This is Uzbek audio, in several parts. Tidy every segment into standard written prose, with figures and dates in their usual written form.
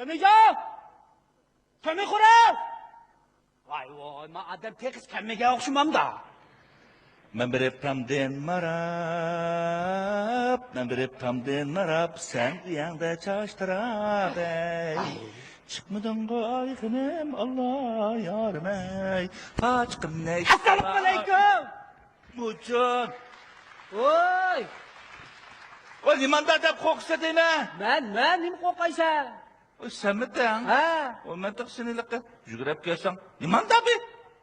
Kömeycan! Kömey kurar! Vay vay, ma adam tekis kömeyge okşumam da. Ben bir eptamden marap, sen uyanda çaştırab ey. Çıkmadın koyğınım, Allah yarım ey. Paçkım ne işte. Assalamu alaikum! Muçun. Oy! O limanda da koksa deme. Ben nim kokaysa? O sen mi de? Ha? O men taksinilikle. Jügrep gelsen. Limanda bir.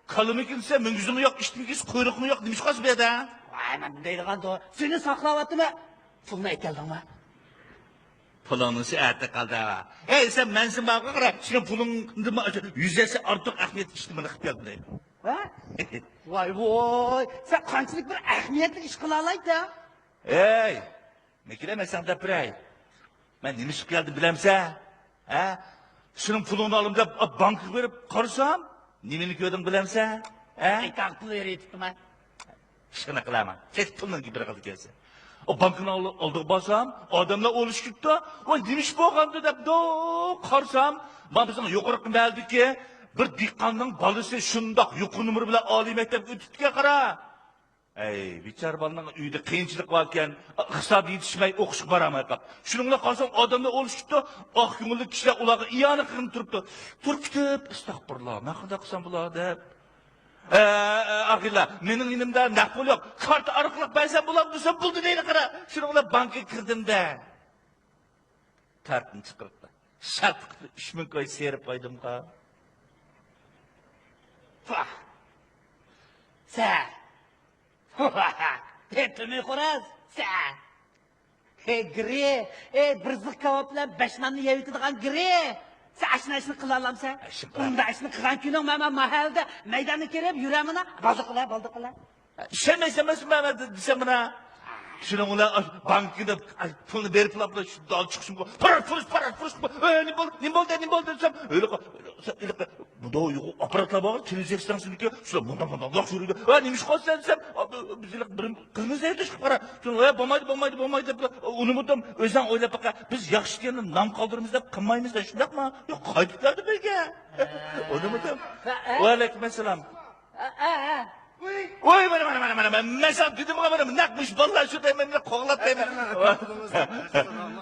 Kalımı kimse, müngüzümü yok, iştimiz, kuyruğumu yok, demiş kaz bir de. Vay ben deydiğin doğru. Seni saklavattı mı? Puluna ekeldin mi? Pulunuz erte kaldı ha. Sen mensin bana kadar, senin pulun yüzdesi artık ahmet işlemini kıp geldi. Ha? Vay vay! Sen kançılık bir ahmiyetli iş kılalaydı ha? Ne kilemesen de birey. Ben nemi çık geldim bilemse. Senin pulunu alım da banka verip karısam, nemini gördüm bilemse. Takpıl veriyordum ha. Şuna kılama. Tek pulun gibi bırakıldı gelsin. O bankını aldık basam, adamla oluştuktu. O demiş bu kandı da karsam, bana bizim yukarı geldi ki, bir dikkanın balısı şundak yukarı numara bile âli mektep ötütke kara. Biçar balının uyda kıyınçılık varken, hesabı yetişmeyi okuşuk baramay kap. Şununla kalsam adamla oluştuktu, yumurlu kişiler ulağı iyanı kırın turuptu. Turup gidip, estağfurullah, ne kadar kısam bulağı deyip. Arkadaşlar, benim elimde nakbol yok. Kartı arıklık ben bulamadıysam buldu değil kara. Şununla banka kırdım da. Tartın çıkırıp da. Şartıklı 3000 koy seyirip koydum ka. Fah! Sen! Tepimi kuraz! Sen! Gri! Birzık kavapla beşmanlı yevitidigan gri! Sen aşını kılalamsa? Onda aşını kılan günün mama mahalde meydanı kerep yüreğine baldı kıla. Şemez Mehmet desem bana. Şununla bankada pulunu verip lapla şu dal çıksın bu. Para. Ne oldu desem. Öyle bu da aparatla bağır televizyon istasyonu ki. Şuna bundan laf yürüydü. Neymiş kalsın desem. Bizler kırmızı evde çıkıp para. Şuna bombaydı. Onu mutlum özden öyle baka. Biz yakşı diyenin nam kaldırımız da kınmayımız da şundak mı? Yok kaydıklardı belki. Onu mutlum. Aleykümselam. Oy bana mesela dedim bana nakmış vallahi şu dememle koğlat demem.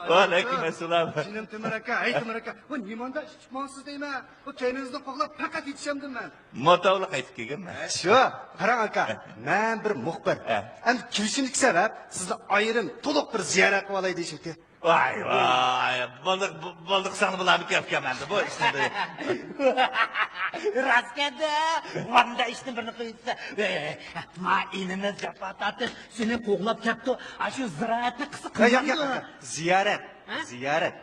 Aleykümselam. Canım Tümüraka. O nimanda çıkmansız değil mi? O kendinizde koğlap fakat yetişemdim ben. Motovla qaytib kelganman. Şu, qarang aka, men bir muxbir. Endi kelishimlik sabab sizni ayrim to'liq bir ziyorat qilib olay deyishibdi. Vay, boldiq sani bularni kelgan bu ishni. Rast geldi. Vanda işini birini kıyıtsa. Ma inimiz yapatatı. Seni koğlap kepti. Aşı ziraatını kısı kımandı. Yo'q, ziyorat.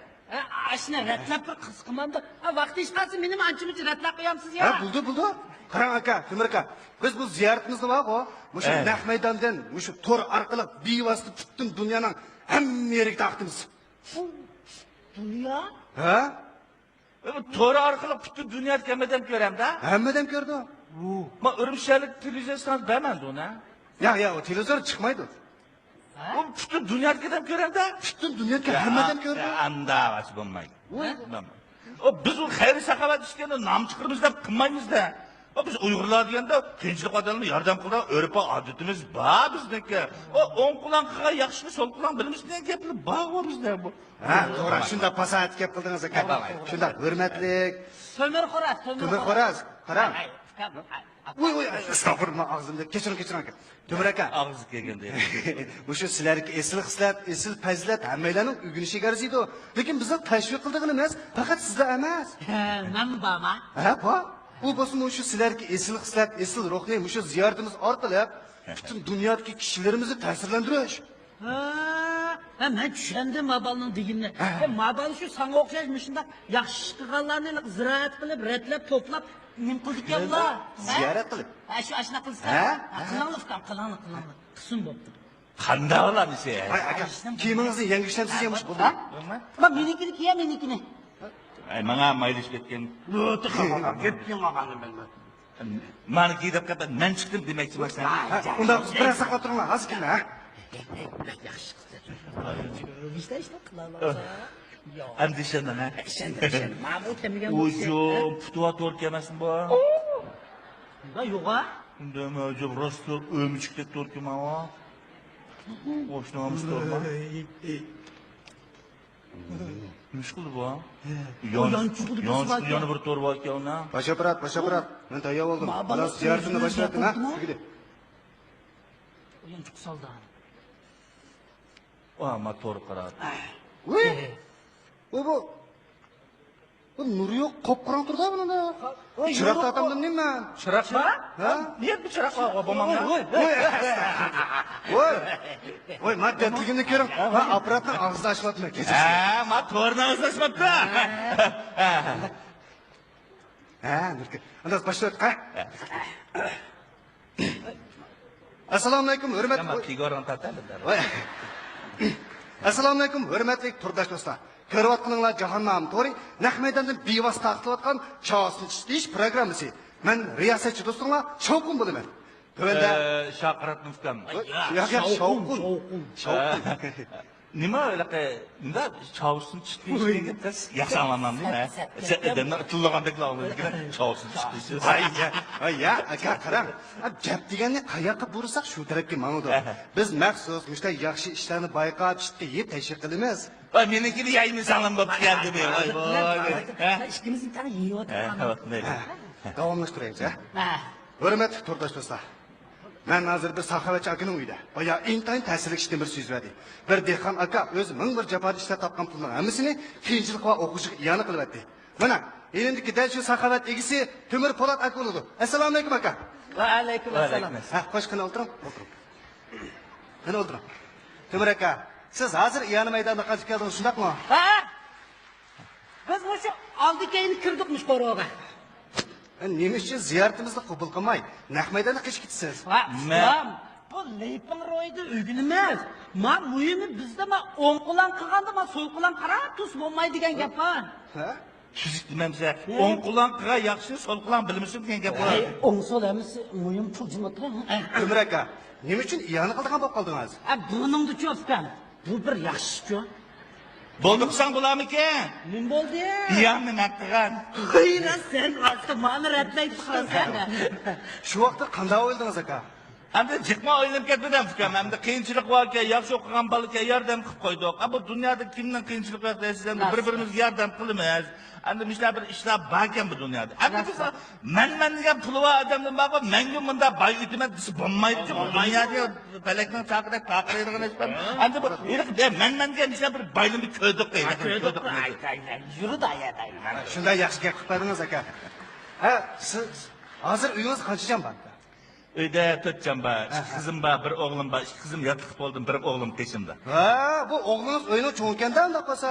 Aşını retlap bir kısı kımandı. Vakti iş kalsın benim ançımı retlap kıyamsız ya. Buldu. Qarang aka, Tümüraka, biz bu ziyoratimizni bor-ku, o'sha naq maydondan, o'sha to'r orqali bevosita butun dunyoning hamma yeriga taqdimiz. Dünya? Ha? To'ri orqali butun dunyo kelmadan ko'ram da. Hammadan ko'rdi. Ma Urumshalik televizordan bermandi uni. Yo'q, o televizor chiqmaydi. O butun dunyodan ko'ram da. Butun dunyoga hammadan ko'rdi. Andavasi bo'lmaydi. O biz o xayri saxavat ishganda nom chiqirmiz deb qilmaymiz da. Biz Uyg'urlar deganda qiyinchilik odamlarga yordam qilgan o'rpa odatimiz bor bizniki. O o'ng quloq qilgan yaxshini so'l quloq bilmasdan gapni bor bizda bu. Ha, to'g'ri, shunda fasad gap qildingiz aka. Shunda hurmatlik. Tümür xo'raz. Qarang. Voy, astag'firullah, og'zimda kechiring aka. Tümür aka. Og'zi kelganda. O'sha sizlarga esil xislat, esil fazilat hammalarning o'rganishiga arziydi. Lekin bizlar tashviq qildig'imiz emas, faqat sizlar emas. Ben bama. Ha. Bu bo'lsin o'sha sizlarga esil xislat, esil ruhiy o'sha ziyoratimiz orqali butun dunyodagi kishilarimizni ta'sirlantirish. Ben düşendim mabalının digini. Mabal şu sana okşaymışında yaxşı kılganlarını ziraat kılıp, retlep, toplap, nim kıldık ya bunlar. Ziyorat qilib. Şu aşına kılsın. Kılanlık. Kısım boptu. Qanday olamiz ya? Ay aka, kiyimingizni yangi ishlamsiz bo'ldi. Bak minikini kiye minikini. Menga maylish ketgan. Gittin ağanı ben. Mani kiyib qolib, men chiqdim demoqchiman sen. Unda biraz saqlab turinglar, hozirgina. Yaxşı kızlar. İşte kılanlar. Yo'q. Endi ishondim, ha? Ishondim. Mana o'tmagan O'jo, putuva to'rtga emasmi bu? Da yo'q-a? Unda o'jo rost o'mchikdek to'rtga mana. O'shnamiz to'rtma. Nima qildi bu? Yoni bir to'rva ekan unda. Bosh apparat. Men tayyor bo'ldim. Xolos ziyoratini boshladim, ha? Sigidi. Yanchiq soldi. Ma to'g'ri qaradi. Voy! Bu nuri yo'q, qop-qorong turdi bunda. Chiroqni atamdim nima? Chiroqmi? Ha? Niye bu chiroq bo'lmamda? Voy, maddatligimni ko'ring. Ha, apparatni og'zini ochmayapman. Ma to'g'ri o'zlashmabdi. Ha, nurka. Andas boshlayot, qa. Assalomu alaykum, hurmatli. Pigoran tatadi. Voy. Assalomu alaykum, hurmatli turdosh do'stlar. Ko'rayotganinglar jahannam to'ri naq maydondan bevosita taqtilayotgan chosni ish programmasi. Men riyosatchi do'stlar, shovqin bo'laman. Tövende... Şaqiratni ukam. Yo'q, shovqin. Nima unaqa, nima chovsin chiqdi deb yaxshi anlamam deymi? Adamlar tillagandek lag'izga chovsin chiqdi. Ay, aka qarang. Gap deganni qayoqqa bursak shu tarafga ma'noda. Biz maxsus mushta yaxshi ishlarni bayqab, chiqib yeb tashkil qilamiz. Voy, menikini yaymi salam bo'lib keldi men. Voy. Ishimizni tani yeyotganman. Davomlashtiraymiz, ha? Hurmatli turdosh do'stlar. Men hozir bir saxovatchi akaning uyida. Boya intayin ta'sirli ishdan bir so'z berdi. Bir dehqon aka o'zi ming bir jafar ishlab topgan pulning hammasini qiyinchilik va o'qishiga iyona qilyapti. Mana, endi dal shu saxovat egisi Temir Po'lat aka bo'ladi. Assalomu alaykum aka. Va alaykum assalom. Ha, qo'shqina o'tiring. Qani o'tiring. Temir aka, siz hozir iyona maydoniga qaytib keldingiz, shundaqmi? Ha? Biz shu oldi-keyin kirdikmiz qo'rg'oga. Nima uchun ziyoratimizni qabul qilmay, naq maydonga qish ketasiz? Men bu Leypin ro'yda uygun emas. Men muhimi bizda men o'ng qo'lan qilganda men so'l qo'lan qarab tus bo'lmaydi degan gap bor. Ha? Tuzik demamsa, o'ng qo'lan qilgan yaxshi, so'l qo'lan bilmasin degan gap bor. O'ng so'l emas, muhim pulchimi turib. Temir aka, nima uchun iyona qildigan bo'lib qoldingiz? Buningni cho'pkan. Bu bir yaxshi-ku. Bo'ldi qilsang bo'larmikan? Nim bo'ldi? Iyonni naqtigan. Xayra sen vaqti meni ratlayib qolasan. Shu vaqtda qanday o'yladingiz aka? Endi jiqma o'ylanib ketmadim ukam. Endi qiyinchilik borki, yaxshi o'qigan bolaga yordam qilib qo'ydik. Bu dunyoda kimdan qiyinchilik yo'q deysiz, endi bir-birimizga yordam qilamiz. Endi mishlar bir ishlar bor ekan bu dunyoda. Endi biz men degan puli bor odamdan bor, menga bunda boy itimat desa bo'lmaydi. Bu dunyoda falakning chaqirib taqiradigan ish bor. Endi bu men degan ishlar bir boylikni ko'rdik deydi. Yurdi ayatay. Shunday yaxshi gap qilmadingiz aka. Ha, siz hozir uyingiz qanchadan bor? Uyda 4 jon bor, 2 qizim bor, bir o'g'lim bor, 2 qizim yotib bo'ldim, bir o'g'lim teshimda. Ha, bu o'g'lingiz o'yini cho'nkanda unda qolsa.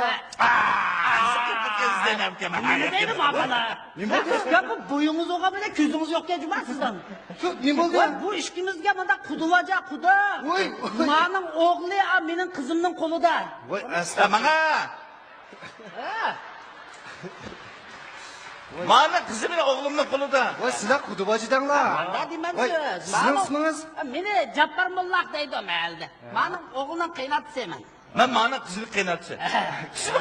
Nima deydi maqala? Nima bo'ldi? Gap bu bo'yingiz o'g'a bilan ko'zingiz yo'qqa jumarsizdan. Shu nima bo'ldi? Bu ishimizga bunda quduvaja quda. Voy. Mening o'g'li, mening qizimning qo'lida. Voy, Mana. Mana qizim bilan o'g'limning qo'lida. voy, sizlar qudubojidanglar. Nima deyman Voy, siz? sizning ismingiz? Meni Jabbor Mulloq deydi mayli. Mening o'g'limning qiynatisiman. Men mana qizni qiynatsa.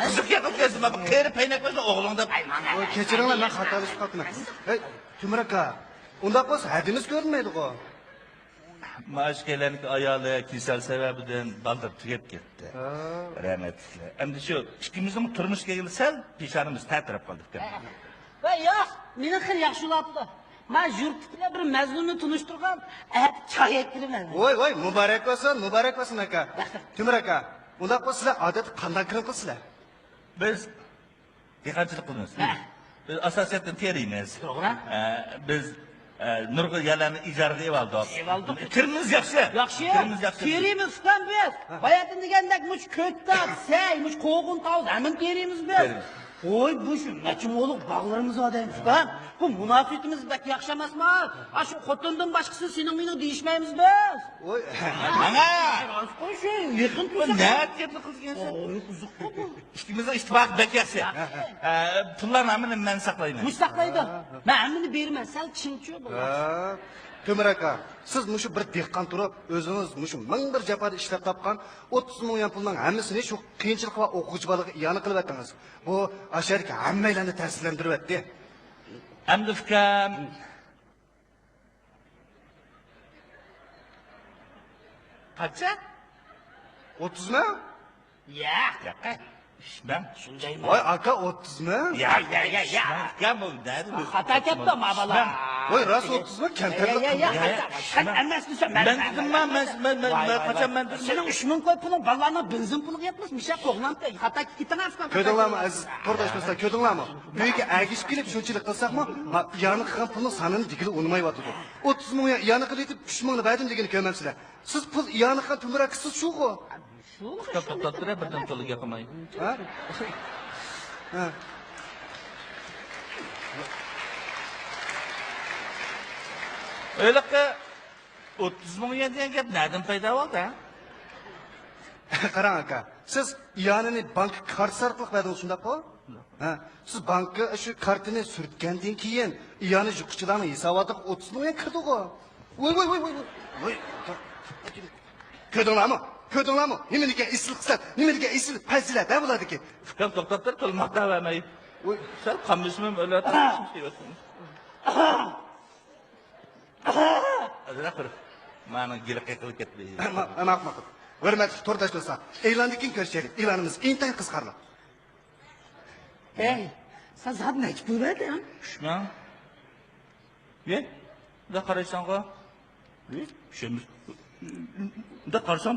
Qizni qiynatsa, men qeri paynakmasa o'g'limda. Voy, kechiringlar, men xatolashib qoldim. Ey, Temir aka, unda bo'lsa hadimiz ko'rinmaydi-ku. Mashkalarning ayoli kasal sababidan baldir tugab ketdi. Rahmatli. Endi shu ikkimizning turmushga kelganda sal peshonamiz ta'tirab qoldik. Va yo'q, meni xil yaxshilabdi. Men yurt bilan bir mazlumni tunishtirgan, choy ektirman. Voy, muborak bo'lsin aka. Temir aka, unda bo'lsa sizlar odat qanday kirim qilsizlar? Biz dehqonchilik qilamiz. Biz asosiyatdan teriymiz. To'g'ri. Biz nurg'un yerlarni ijaraga oldik. Kirimiz yaxshi. Kirimiz yaxshi. Terimiz ukan biz. Bayatın degandek much ko'ttab, say, much qo'g'un tavz, amin terimiz biz. Oy, bu shu nachimo'liq bag'larimiz odam ukan. Bu munofiqimiz bak yaxshi emasmi? Shu xotindan boshqasi sening meni deyishmaymiz biz. Voy, Mana. Qo'y shu, yaqin tursa. Ne yaptın kızgınsa? Oy, qiziq bu. İkimizin ittifak bekası. Pullarını hemen ben saklayayım. Mustaqlaydi. Men hammani berman, sal tushunchi bo'lar. Temur aka, siz mushu bir dehqon turib, o'zingiz mushu ming bir jafoda ishlab topgan 30 ming pulning hammasini shu qiyinchilik va o'quvchi bolaga iyona qilib atdingiz. Bu asharga hammalarni ta'sirlantiryapti. Endi fikam qancha? 30 ming? Ya. Ben Shundaymi? Voy aka 30 ming? ya. Fikam bu dedi. Xato ketdi ma bola. Voy rost 30 ming kamtarlik Ya, qildi. sen emasmisan Ben dedim ben kaçam ben dedim. Senin 3000 koy puling ballarning benzin puliga yetmasmi? Qo'g'lan xato ketdingizmi? Ko'rdinglarmi aziz to'rdashmaslar, ko'rdinglarmi? Bu yerga agishib kelib shunchalik qilsaqmi, iyona qilgan pulning sonini digili unmayotdi. 30 ming iyona qilib 3 mingni berdim degani ko'rmamsizlar. Siz pul iyona qilgan Temur aka siz shu-ku. To'xtab turib birdan to'liga qilmay. Ha? Ha. Öyle ki 30 ming degan gap nereden paydo bo'ldi? Qarang aka, siz iyonani bank kartasi orqali berdingiz shundaqmi? Ha, siz bankka shu kartani surtgandan keyin iyona yuqchilarning hisobotiga 30 ming kirdi-ku. Voy. Ko'rdinglarmi? Ko'rdinglarmi? Nimaga isl qilsa, nimaga isl fazilat ha bo'ladiki? Fikam to'xtab turib qilmoqda vermay. Voy, Sen qamishmim öyle atırsın. Hadi akır. Bana gelip qilib ketdi. maqmaq. Hurmatli to'rdashmaslar, e'lonni keyin ko'rishaylik. E'lonimiz intayin qisqarli. Hey, sen zat nech bo'lading? Shman. Ye? Da qaraysan qo. Shemiz. Da qarasam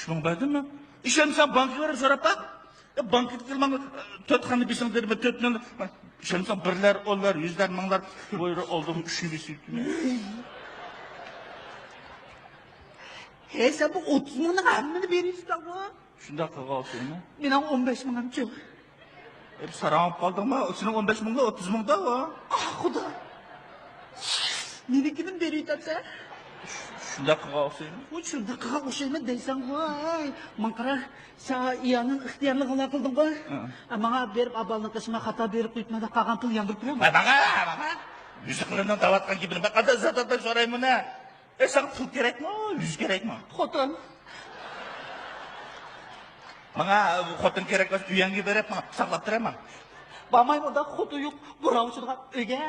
shman berdimmi? İşemsen banka verip so'rab bak. Banka kelmang 4 xonani besing dermi 4 ming. İşemsen birler, onlar, yüzler, minglar bo'yri oldim 3 yil sutdim. Hey, sen bu 30 mingni hammani berishdi-ku. Shunda qilgansenmi? Mening 15 mingimchi. Hep saralab qoldingmi? Sening 15 mingda 30 mingda o. Xudo. Menikidan berayapsan? Shunda qilgansenmi? Bu shunda qilgan o'shayman deysan voy. Men qara, sen iyoning ixtiyorligini qilding-ku. Menga berib abalni qisma xato berib qo'ytmadi, qolgan pul yandirib turaman. Bana. Yüzüklerimden davatkan gibi. Ben kadar zaten sorayım ne? Sana pul gerek mi? Yüz gerek mi? Xotin. Bana xotin gerek olsa uyanga berib saqlab turaman. Bormayman-da, xoti yo'q. Buravchiga uyga.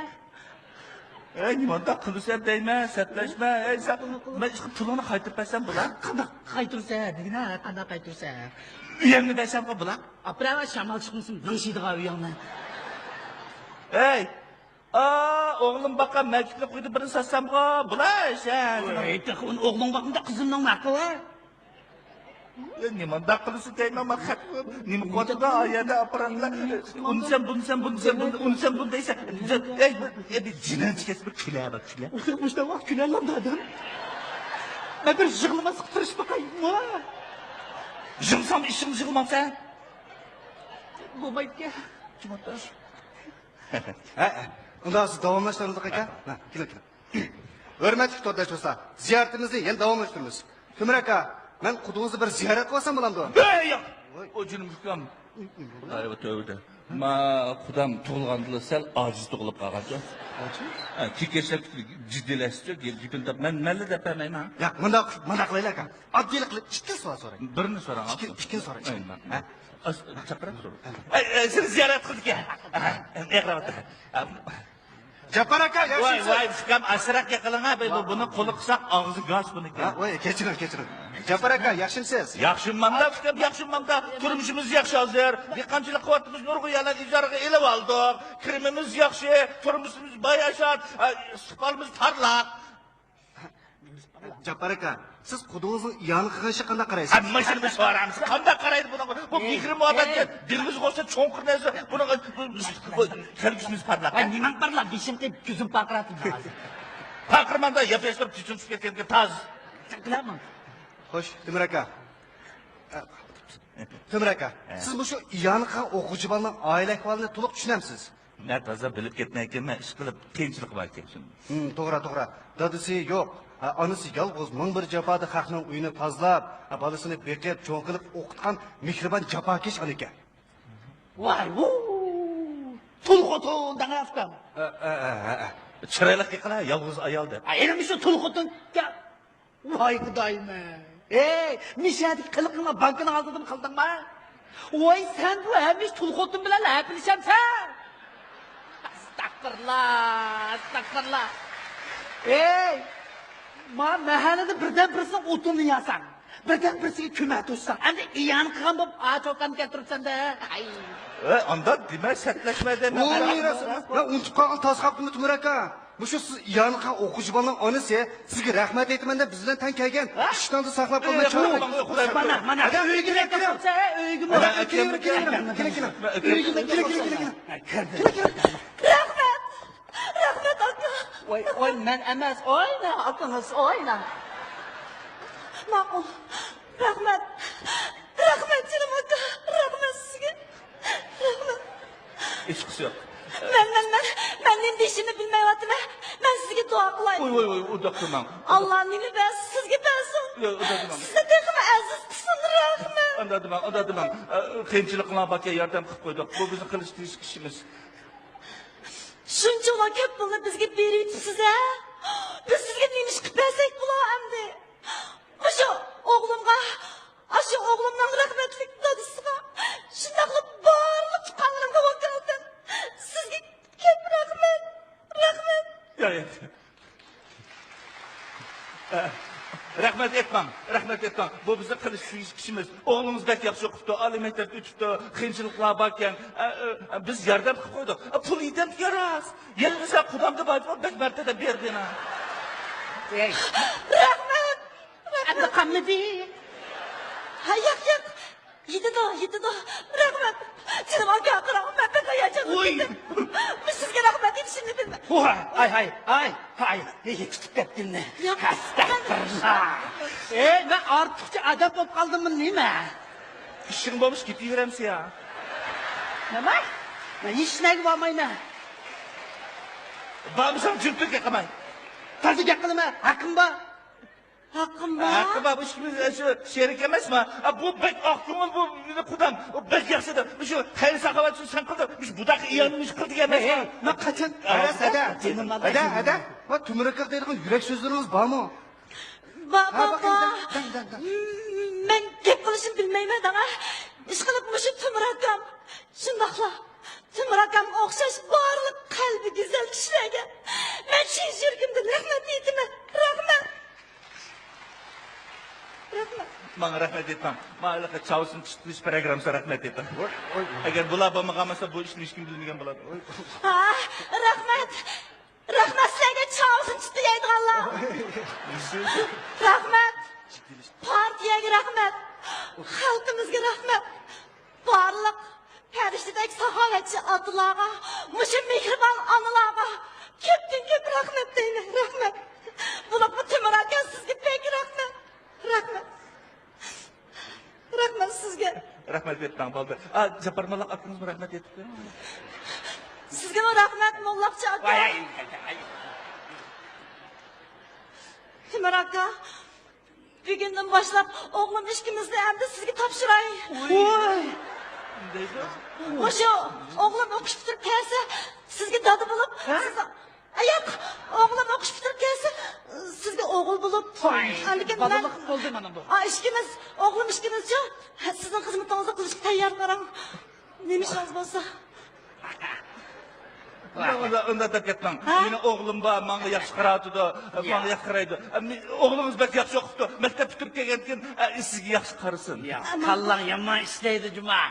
Nimada qilsa deyma, satlashma. Sen men pulini qaytarib bersam bo'lar. Qanday qaytirsa, degina, qanday qaytirsa. Uyangni bersam bo'lar. Aprava shamol chiqmasin, nishiydigan uyingni. Ey! Oğlum bakan mektubu koydu birini satsam ko. Bulay sen. Aytaqın o'g'lim vaqtida qizimning naqi var. Nima daqılısı deyim ama xatım. Nima kotuda ayada aparatlar. Unsam bun deysen. Ey bir cinin çıkası bir küle bak küle. O'tirmishda vaqt kularlamda adam. Men bir yig'ilmas qilib bakayım. Jımsam işim jığılmam sen. Bo'lmaydi. Kim otar? Unda siz davomlashtiramiz aka. Ha, keling. Hurmatli to'rdashmaslar, ziyoratimizni yana davomlashtiramiz. Temur aka, men qudingizni bir ziyorat qilsam bo'lamdi? Yo'q. O junim hukam. Ayva tövbe. Ma qudam tug'ilganda sal ojiz tug'ilib qolgancha. Ojiz? Ha, kekesab jiddilashdi, gapini deb men nima deb bermayman. Yo'q, bunda qilaylik aka. Oddiylik qilib ikki savol so'rang. Birini so'rang. Ikkinchi so'rang. Ha. Chaqirib tur. Seni ziyorat qildik. Iqrot. Jabbar aka, yaxshimisiz? Voy, fikam asraqqa qiling ha, buni qo'li qilsaq og'zi gaz buniki. Ha, voy, kechiring. Jabbar aka, yaxshimisiz? Yaxshimanda, fikam yaxshimanda. Turmushimiz yaxshi hozir. Qanchalik quvvatimiz nurg'oyalar ijaraga elib oldik. Kirimimiz yaxshi, turmushimiz bayashat, istiqbolimiz parlaq. Jabbar aka, siz qudingizni iyoni qilishga qanday qaraysiz? Hamma ishni biz so'ramiz. Qanday qaraydi buni? Bu mehrim odatga dilimiz qo'shsa cho'nqir narsa. Buni kelishimiz parlaq. Ay, nimang parlaq, beshim qilib ko'zim paqratib hozir. Paqirmanda yapashtirib tushunib ketgan taz. Qilaman. Xo'sh, Temur aka. Temur aka, siz bu shu iyoni qilgan o'quvchi bolaning oila ahvolini to'liq tushunamsiz? Men toza bilib ketmayapman, ish qilib qiyinchilik bo'lyapti. To'g'ri. Dadasi yo'q. Onasi yolg'iz ming bir jafoda xalqning uyini tozalab, bolasini beqiyat cho'ng qilib o'qitgan mehribon jafokesh ona ekan. Vay bu. Tulxotun dana afkam. Chiroyli qilqala, yolg'iz ayol deb. Elim şu tulxotun. Vay kudayım. Ey, mişadik kılıkına bankını aldırdım kıldın mı? Vay sen bu hemiş tulxotun bilen hepilişem sen. Astagfirullah. Ey, mahallede birden birisine otunu yasan. Birden birisiga ko'mak tutsan. Endi iyan qilgan bo'lib, ochokani keltiribsan-da. Ay. Anda demak satlashma dema. O miras, ya unutib qolgan tosh qapni Timur aka. Bu shu siz yanqa o'quvchi bolaning onasi, sizga rahmat aytaman deb bizdan tan kelgan. Ishtonda saqlab qolgan cho'q. Mana, uyga kelsa, uyga Rahmat aka. Oy, men emas, oyna, akanız, oyna. Ma'qul. Rahmat. Rahmat canım aka. Rahmat sizga. Rahmat. Hech qisi yo'q. Ben endi ishimni bilmayapman. Men sizga duo qilayman. Voy, udaqman. Alloh nima bersin, sizga bersin. Yo'q, udaqman. Sizga texmi aziz tutsin, rahmat. Undadim. Qiyinchiliklar bakka yordam qilib qo'ydik. Bu bizning qilish tez ishimiz. Shunchalar ko'p pulni bizga beryapsiz a? Biz sizga nima ish qilib bersak bo'lar endi? O'sha o'g'limga, o'sha o'g'limning rahmatlik dadisiga, shunday qilib barliq chiqqanlarimga vakolatdan sizga ko'p rahmat. Yo'q. Rahmat etmang. Bu bizning qilish ishimiz. O'g'limiz bak yaxshi o'qibdi, oliy maktabga o'tibdi, qiyinchiliklar bor ekan. Biz yordam qilib qo'ydik. Pul yetib keras. Yetmasa Xudomga baytib bek martada berdina. Ey, Rahmat. endi qamidi. Ha, yo'q. Yetdi. Rahmat. Canım aka, rahmat aka yaşadım. Oy. Biz sizga rahmat etishimni bilmayman. Ay, tutib ketdingmi? Yo'q. Astagfirullah. Ey, men ortiqcha adab bo'lib qoldimmi, nima? Ishing bo'lmish ketaveramsiz ya. Nima? Men hech narsaga bormayman. Bo'lmasam jurtga qilmay. Taziga qilma, haqqim bor. Haqqim bor. Haqqi bu ishimiz shu sherik emasmi? Bu bek oq ko'ngil bu Xudom. Bek yaxshidir. Shu xayr saxovat uchun sen qildi. Biz budaqa iyonmish qildik emasmi? Men qachon? Ada. Va Timur aka deydigan yurak so'zlaringiz bormi? Baba. Men gap qilishni bilmayman dana. Ish qilib mushib Timur akam. Shundaqla. Timur akam o'xshash barliq qalbi go'zal kishilarga men chin yuragimdan rahmat aytaman. Rahmat. Bana rahmet etmem. Mağluqa Çavuş'un çıkış programına rahmet etmem. Eğer bular bo'lmaganmasa bu ishni hech kim bilmagan bo'ladi. Ha, rahmat. Rahmat sizlarga Çavuş'un chiqdi deydiganlar. Rahmat. Partiyaga rahmat. Xalqimizga rahmat. Barliq farishtadek saxovatchi otalarga, mushu mehribon onalarga ko'pdan ko'p rahmat deyman. Rahmat. Bular bu Timur aka sizga pek rahmat. Rahmat sizga. Rahmet etmem balda. Japar Molla akanızma rahmet etdi. Sizga rahmat Mollaqchi aka. Timur aka, bugundan boshlab o'g'lim ishimizni endi sizga topshiray. Voy. O'sha o'g'lim o'qish bitirib kelsa, sizga dada bo'lib, yo'q, o'g'lim o'qish bitirib kelsa, sizga o'g'il bo'lib, lekin Bolalık bo'ldi mana bu. ishimiz, o'g'lim ishimizcha, sizning xizmatingizni qilishga tayyor qarang. Nima ishingiz bo'lsa. Onda da ketmem. Meni o'g'lim bor, menga yaxshi qaraydi, menga yaxshi qaraydi. O'g'lingiz bak yaxshi o'qibdi. Maktab bitirib kelgandan keyin sizga yaxshi qarasin. Ya, qallang yomon ishlaydi Juma.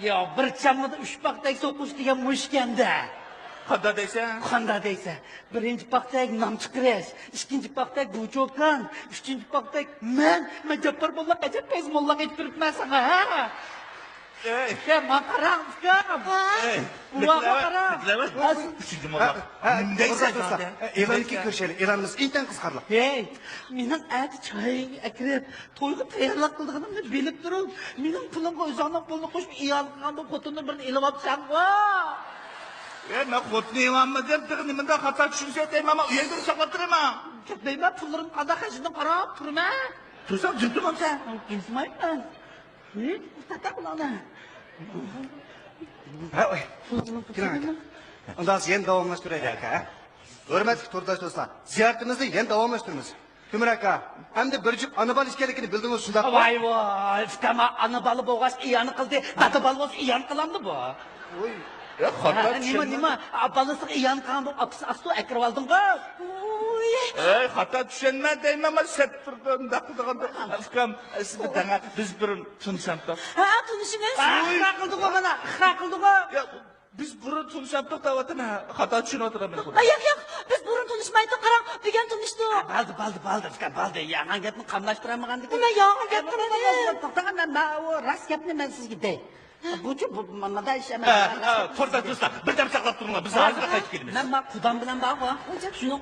Yo, bir chamada 3 paxtak so'qish degan mushkanda. Qanda deysan. Birinchi paxtak nom chiqarish, ikkinchi paxtak buchokan, uchinchi paxtak men Japar Molla qachon pes Molla aytib turibman sana, ha? Ey, maqaram, ukam. Bular maqaram. Uchinchi Molla. Nima deysan? Evaniki ko'rishaylik. Evanimiz intan qisqarliq. Hey, mening ati choy akirib, to'yga tayyorlab qilganimni bilib turib, mening pulimga o'zingning pulni qo'shib iyal qilgan bu xotinni birini ilib olibsan-ku. Men xotniyammi deb nimada xato tushunsa ama uyingda saqlab turaman. Ketmayman, pullarim qanday qashini qarab turman. Tursam jurtimam sen. Kelmayman. Tata qilana. Ha, oy. Kiring aka. Unda yana davomlashtiraylik aka. Hurmatli to'rdosh do'stlar, ziyoratimizni yana davomlashtiramiz. Temur aka, hamda bir jup ana bola ekanligini bildingiz shundaq. Voy voy, fikama ana bola bo'lg'ach iyani qildi, dada bola bo'lsa iyan qilamdi bu. Oy. Ya xato Nima, balasi iyan qilgan bu apsi astu akirib olding-ku. Uy. Ey, xato tushunma deyman, men set turdim, daqdaganda. Fikam, sizni danga biz bir tunshamda. Ha, tunishimiz. Xira qildi-ku mana, xira qildi-ku. Ya biz burun tunshamda deyapman, xato tushunib o'tiraman. Yo'q, biz burun tunishmaydi, qarang, bugun tunishdi. Baldi, fikam baldi. Yaqin gapni qamlashtiramagandik. Nima yolg'on gap qiladi? To'xtang, men rost gapni men sizga dey. Bu mana ish emas. To'rdosh do'stlar, birdam saqlab turinglar, biz hozir qaytib kelamiz. Men qudam bilan bog'u. Shuni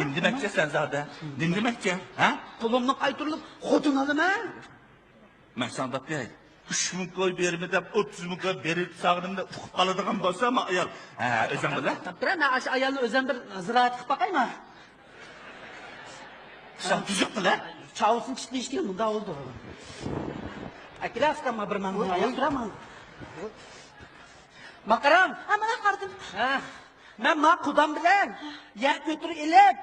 Nim demakchi sen zada? Nim demakchi? Ha? pulimni qaytarilib xotun olaman. Men sana deyay. 3000 koy berimi deb 30 koy berib sog'inimda uqib qoladigan bo'lsa, men ayol, o'zing bilan. Taptira, men ash ayolni o'zim bir ziroat qilib boqayman. Sen tuzuq qila. Chavusini chitlishga bunda oldi. Akilas kama bir man oyoq turaman. Maqaram. Ha, mana qardim. Men ma qudam bilan yer ko'tirib elib,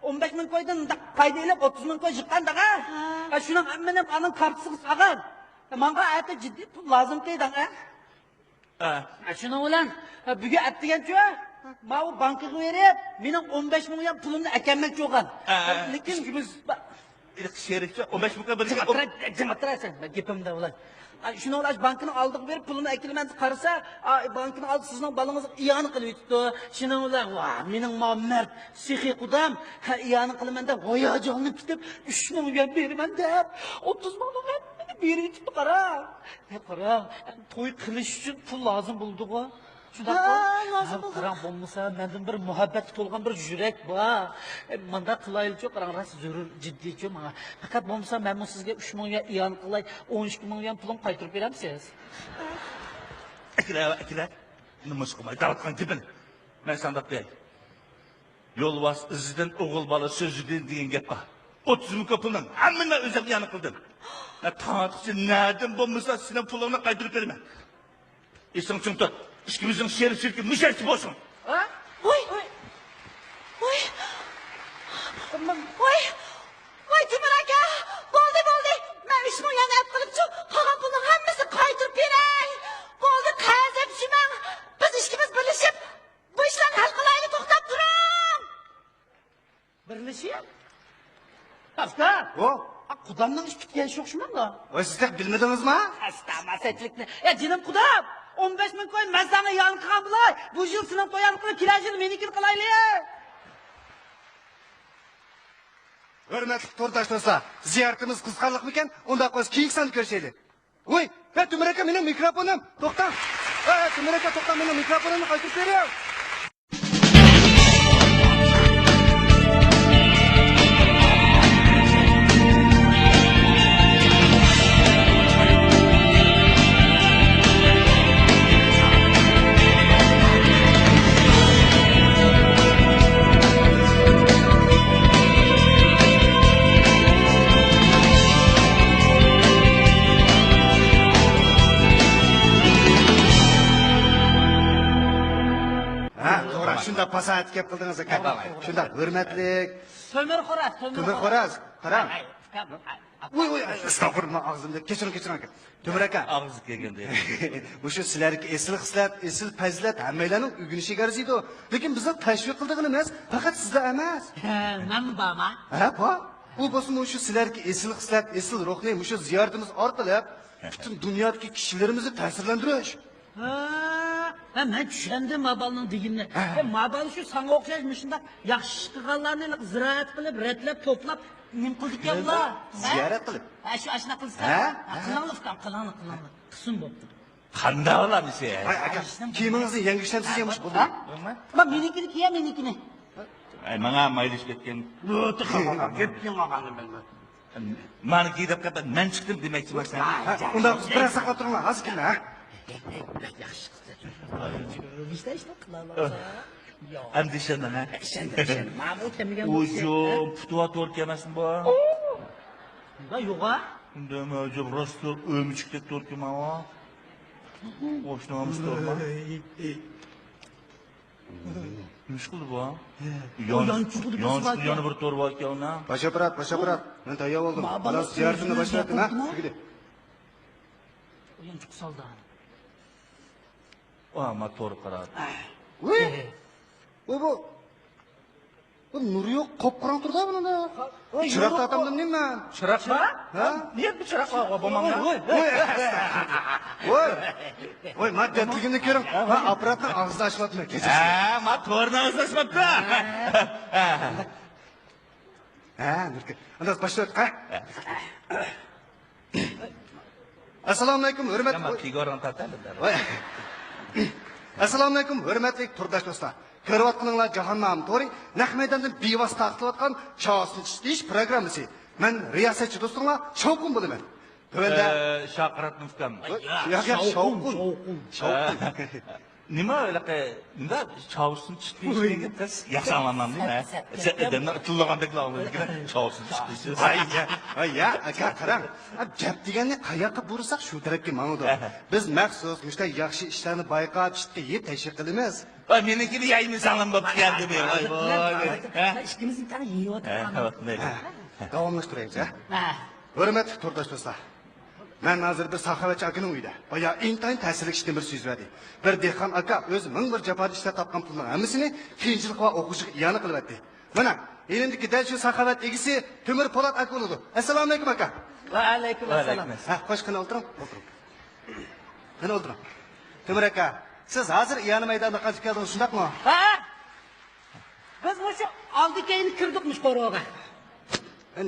15 ming qo'ydan qayda elib 30 ming qo'y chiqqandaga. Shuning hammani aning kartasiga solgan. Menga ayta jiddiy pul lozim deydi-a. Shuning bilan bugun atdigancha men u bankaga berib, mening 15 ming pulimni akammoqchi bo'lgan. Lekin biz Sherikcha 15 ming koy berib Jimatirasan, gapimda ular. Shuni ular bankini oldiga berib, pulini akilman qarasa, bankini oldi sizning bolangiz iyani qilib yutdi. Shuni ular, va, mening momard, sixiy qudam, iyani qilaman deb voyajonib ketib, 3 ming beraman deb, 30 ming berib yutibdi qara. Qara, to'y qilish uchun pul lozim bo'ldi-ku. Lozim bo'ldi. Qarang bo'lmasa, mendan bir muhabbatga to'lgan bir yurak bor. Menda qilaylik, qarang, ras zarur jiddiychi menga. Faqat bo'lmasa, men sizga 3 ming iyon qilay, 12 ming pulim qaytarib beramsiz. Akila. Nima qilmay, davatgan gapini. Men sana deyay. Yo'lbos izidan o'g'il bola so'zidan degan gap bor. 30 ming puldan hammani o'zim iyani qildim. Taqchi nadim bo'lmasa, sizning pulingni qaytarib beraman. Esing uchun tut. İşimizin şerifçilik müşerif olsun. Oy. Timur aka. Bo'ldi. Men 3 ming yana qilib chu, qolgan pulning hammasini qaytarib beray. Bo'ldi, qayzib shimang. Biz ishimiz birlashib, bu ishlarni hal qilaylik, to'xtab turing. Birlashib? Tafta. O, Qudamning ish bitgan sho'xshimanda. oy siz bilmadingizmi? Astamasatlikni. Jinim qudam. 15 ming qo'y, men sana iyon qilgan bo'lay. Bu yil sinab qo'ygan qilib, kelasi yil menikini qilaylik. Hurmatli to'rdosh do'stlar, ziyoratimiz qisqarliqmikan? Unda qo'z keyingi sanada ko'rishaylik. Voy, Temur aka, mening mikrofonim. To'xtang. Temur aka, to'xtang, mening mikrofonimni qaytarib bering. Shunda pasat gap qildingiz aka. Shunda hurmatli Temur Xo'raz, qarang. Voy, astag'firullah, og'zimda kechiring aka. Temur aka, Ağzı kelganda. bu shu sizlarga esil xislat, esil fazilat hammalarning o'rganishiga arziydi. Lekin bizning tashviq qildig'imiz emas, faqat sizda emas. Men borman. Bor. U bo'lsin shu sizlarga esil xislat, esil ruhni shu ziyoratimiz orqali butun dunyodagi kishilarimizni ta'sirlantirish. Men tushundim Mabalning deganini. Mabal shu sanga o'xshash shunday yaxshi qilganlarni ziroat qilib, ratlab, to'plab nim qildik-ku ular. Ziyorat qilib. Shu ashna qilsa. Qilamiz. Qism bo'pti. Qanday olamiz? Aka, kiyimingizni yangi ishlamsiz yemish bo'ldi. Men menikini kiyam, menikini. Menga maylish ketgan. O'ti qilgan. Ketgan olganim bilmem. Mani kiyib qolib, men chiqdim demoqchi bo'lsan. Unda biroz saqlab turinglar, hozirgina. Yaxshi qildi. Bizda ishni qilamiz. Andishadan ha. Sen. Ma'mur kemigan O'sho putva to'rk emasmi bu? Da yo'q-a? Unda mavjud rost o'mchikdek to'rkman. Oşnamış durma. Müşkül bu ha. Yanı bir torba ekan ha. Başa bırak. Ben tayyor oldum. Bana ziyaretini başlattın ha. Gidi. Oyuncuk saldı. Ama to'g'ri qaradi. Voy. Voy bu nuri yo'q, qop-qorong turdi buni da. Chiroqni atamdim nima? Chiroqmi? Ha? Niye bir chiroq bo'lmamda? Voy, men gapligimni ko'ring. Men apparatni og'zini ochyapman. Ha, men to'g'rini o'zlashmabdi. Ha, Nurka. Unda boshlaylik, ha? Assalomu alaykum, hurmatli. Nima pigoran tatadi? Voy. Assalomu alaykum, hurmatli turdosh do'stlar. Ko'ryapsizlar jahannam to'g'ri, naq maydondan bevosita taqtilayotgan chosni ish programmasi. Men riyosatchi do'stlar, shovqin bo'laman. Tövende. Shaqiratni ukam. Yo'q, shovqin. Nima unaqa, nima chavusni chiqishga tez yaxshi anlamam deymi? Odamlar tillagandek lag'laydi. Chavusni chiqishi. Ya, aka qarang. Gap deganni qayoqqa bursak shu tarafga mangdi. Biz maxsus mushta yaxshi ishlarni bayqab, ishga yeb tashviq qilamiz. Voy, menikini yaymi sanglam bo'lib keldi bu. Voy. Ishimizni tani yeyotgan. Davomlashtiraymiz, ha? Hurmatli turdosh do'stlar. Men hozir bir saxovatchi akaning uyida. Baya intayin ta'sirli ishdan bir so'z berdi. Bir dehqon aka o'zi ming bir jafodi ishlab topgan pulning hammasini qiyinchilik va o'qishga iyona qilyapti. Mana, elimdagi dal shu saxovat egisi Temir Po'lat aka bo'ladi. Assalomu alaykum aka. Va alaykum assalom. Ha, qo'shqina o'tiring. Qani o'tiring. Temir aka, siz hozir iyona maydonida qaytib keldingiz, shundaqmi? Ha? Biz shu oldi-keyin kirdikmiz qo'rg'oga.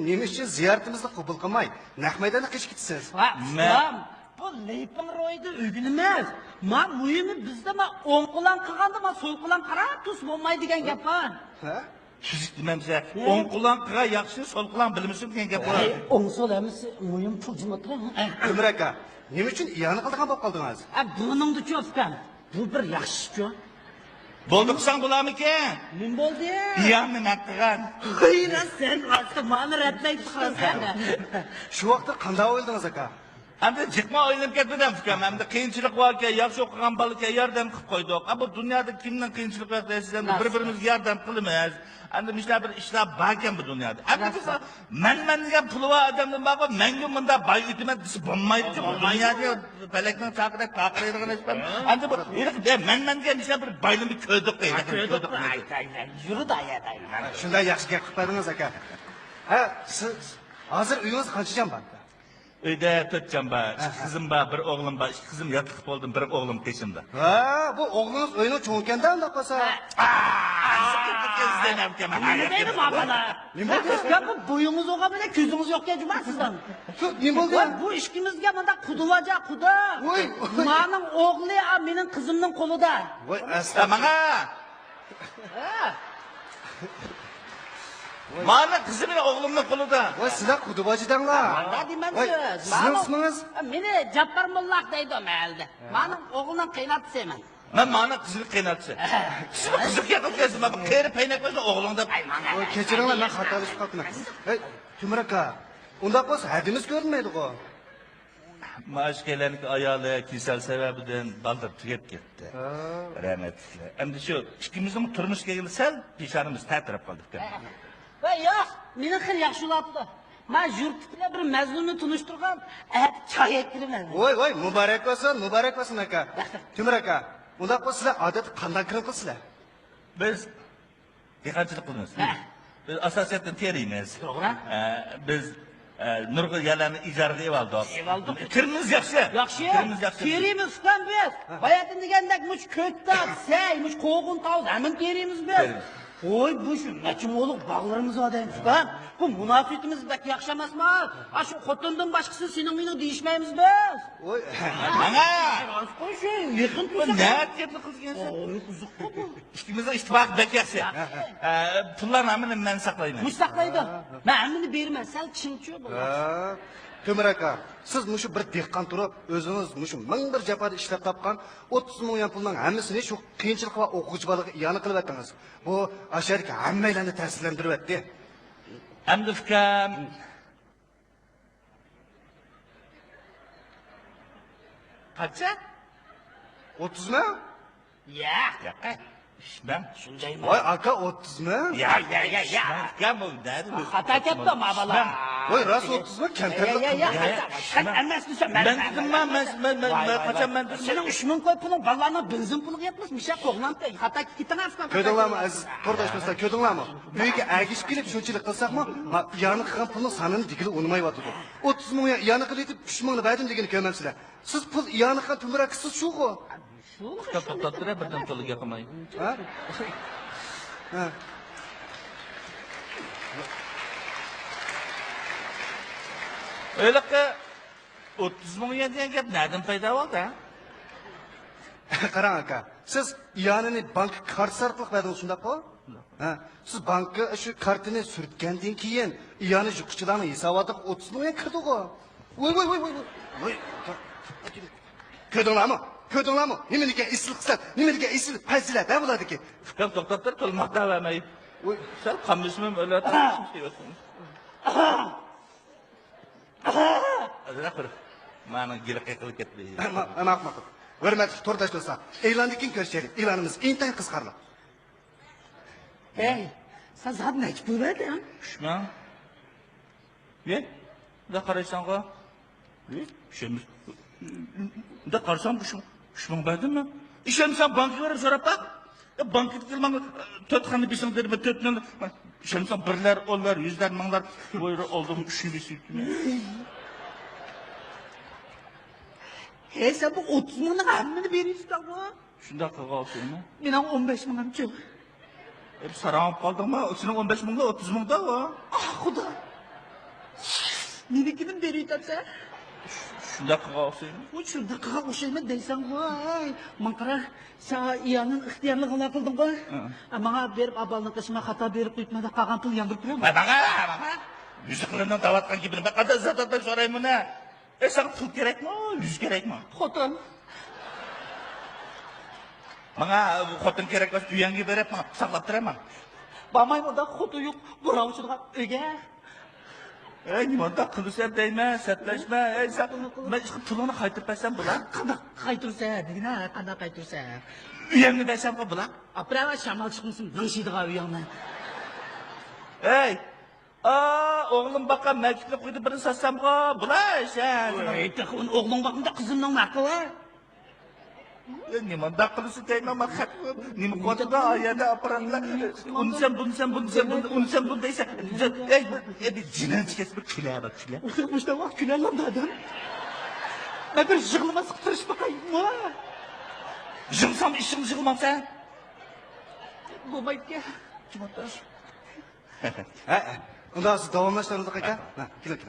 Nima uchun ziyoratimizni qabul qilmay, naq maydonga qishib ketasiz? Men bu leypin ro'yda uygun emas. Men muhimi bizda men o'ng qo'lan qilganda men so'l qo'lan qarab tus bo'lmaydigan gap bor. Ha? Tuzik demamsa, o'ng qo'lan qilgan yaxshi, so'l qo'lan bilmasin degan gap bor. O'ng so'l emas, muhim pul jimotra. Temir aka, nima uchun iyona qilgan bo'lib qoldingiz? Buningda cho'pkan. Bu bir yaxshi ish-ku. Bo'ldiqsan bo'larmikan? Nim bo'ldi? Iyonni naqqigan. Xeyra sen vaqtda meni ratlayib chiqasan. Shu vaqtda qanday o'yladingiz aka? Hamda jiqma o'ylanib ketmadim ukam. Hamda qiyinchilik borkan, yaxshi o'qigan bolaga yordam qilib qo'ydik. Bu dunyoda kimdan qiyinchilik yo'q deysiz, endi bir-birimizga yordam qilamiz. Endi mishlar bir ishlar borkan bu dunyoda. Endi biz men degan puli bor odamdan bor, menga bunda boy itimat desa bo'lmaydi. Bu dunyoda falakdan chaqirib taqiradigan ish bor. Endi bu men degan ishlar bir boylimni ko'rdik deydi. Yuri dayada. Shunday yaxshi gap qilib qo'ydingiz aka. Ha, siz hozir uyingiz qancha bor? Uyda 4 jon bor, 2 qizim bor, 1 o'g'lim bor. 2 qizim yotib qoldim, 1 o'g'lim qishimda. Ha, bu o'g'lingiz o'yini cho'nkanda unda qolsa. Nima deydi bana? Nima deydi? Ya bu bo'yingiz o'g'a bilan ko'zingiz yo'qqa jumarsizdan. Nima bo'ldi? Bu ishimizga bunda quduvaja quda. Voy. Mening o'g'li, mening qizimning qo'lida. Voy, Mana. Mana qizim o'g'limning qo'lida. voy, sizlar quduvochidanglar. Nima deyman Voy, siz? sizning ismingiz? Meni Jabbor Mulloq deydi mayli. Mening o'g'limni qiynatseman. Men mana qizni qiynatsa. Qizni qiynatyapsiz, men qeri paynakmasa o'g'lingda paymana. Voy, kechiringlar, men xatolashib qoldim. Ey, Temir aka, unda bo'lsa hadimiz ko'rinmaydi-ku. Mashkalarning ayoli kasal sababidan baldir tugab ketdi. Rahmatli. Endi shu ikkimizning turmush kelganda sal peshonamiz ta'tirab qoldik. Va yo'q, meni xil yaxshi bo'libdi. Men yurt bilan bir mazmunni tunishtirgan, choy ektirman. Voy, muborak bo'lsin aka. Temir aka, unda bo'lsa sizlar odatda qanday kirim qilsizlar? Biz dehqonchilik qilamiz. Biz asosiyatdan teriymiz. To'g'ri. Biz nurg'un yalarni ijaraga evaldik. Kirimiz yaxshi. Kirimiz yaxshi. Terimiz ham biz. Bayatın degandek mush ko'ktab, say, mush qo'g'un tavd, hamin terimiz biz. Oy bu shu nachimo'liq bag'larimiz odam chiqqan. Bu munofiqimiz bak yaxshi emasmi? Ha shu xotindan boshqasi sening meni deyishmaymiz biz. Voy. Mana. Qo'shin, yaqin tursa. Niyatli qilgansan. Oy, qiziq-ku bu. İkimizde ittifak bek yaxshi. Pullarni hamini men saqlayman. Mustaqlaydi. Men hamini berman, sal chinchi bo'l. Temir aka, siz mushu bir dehqon turib, o'zingiz mushu ming bir jafodi ishlab topgan 30 ming pulning hammasini shu qiyinchilik va o'quvchi bolaga iyona qilyapsiz. Bu asharga hammalarni ta'sirlantiryapti. Endi fikam qancha? 30 mu? Ya. Yo'q. İşmem. Shundaymi? Voy, aka 30 mu? Ya. Kam o nerede? Xato ketdi ma bola. Voy, rost 30 mu? Kamtarlik Ya, qildi. sen emasmi sen? Ben dedim ben kaçam ben dedim. Senin 3 ming qo'y puling bolalarning benzin puliga yetmas. Misha qo'g'lamda xato ketding afgan. Ko'rdinglarmi aziz to'rdoshlar, ko'rdinglarmi? Uyga agish kelib shunchalik qilsakmi, iyani qilgan pulning sonini digili unmayotdi. 30 ming iyani qilib 3 mingni berdim degani ko'rmamsizlar. Siz pul iyani qilgan tumrakisiz shu-ku. To'xtab tura birdan to'liga qilmay. Ha? Ha. Öyle ki 30 ming degan gap nereden paydo bo'ldi? Qarang aka, siz iyonini bank kartasi orqali berdingiz shundaqmi? Ha, siz bankka shu kartini surtgandan keyin iyoni yuqchilarning hisobotiga 30 ming kirdi-ku. Voy. Voy. Ko'rdinglarmi? Ko'rdinglarmi? Nima degan isl qilsa, nima degan isl fazilat ha bo'ladiki. Fikrim to'xtab tur qilmoqda vermey. Voy, Sen qamishmim öyle atırsın. Azra qilib. Mani gilqi qilib ketdi. ma'qul. Hurmatli to'rdosh do'stlar, e'lonni keyin ko'rishaylik. E'lonimiz intay qisqarli. Hey, sen zab nech pul berding? Shman. Ye? Da qaraysan qo. Ye? Shemiz. Da qarasam shman berdimmi? Ishonsan bankga berib so'rab baq. Bankka kelmang 4 xonni besing dermi 4 ming. Ishonsan birlar, onlar, yüzler, minglar bo'yra oldim 3 yil sutdim. Hey, sen bu 30 mingni hammani berishdi-ku. Shunda qilg'olsingmi? Mening 15 mingim yo'q. Hep saralab qoldingmi? Sening 15 mingga 30 mingda va. Ah, Xudo. Menikini berayapsan. Shunda qilg'olsingmi? Bu shunda qilgan o'shayman deysan voy. Men qara, sen iyaning ixtiyorligini qilding-ku. Menga berib abalni qisma xato berib qo'ytmadi, qolgan pul yandirib turaman. Bana. Yüzüklerimden davatkan gibi. Ben kadar zaten sorayım mı ne? Sana pul gerek mi? Yüz gerek mi? Xotin. Bana xotin gerek olsa uyanga berib, bana saqlab turaman. Bormayman-da, xoti yo'q. Buravchiga uyga. Nimada qilsam deyman, satlashma. Sen men pulini qaytarib bersam bo'lar. Qanday qaytirsa, degina, qanday qaytirsa. Uyangni bersam bo'lar. Aprava shamol chiqmasin, ningshiydigan uyingni. Ey! Oğlum bakan mektubu koydu birini satsam ko, bular sen. Aytaqın o'g'lim vaqtida qizimning naqi va. Nimada qilsa deyman, men xat nima qo'ydi ayada aparatlar. Unsam bun deysa. Ey, jinanchi kesib kulaba. O'shda vaqt kularlar dedim. Men bir yig'ilma siqtirish baqaymi? Jimsam ishim yig'ilmamsa. Bo'lmaydi. Kim o'tar? Ha, unda siz davomlashtiramiz aka. Ha, keling.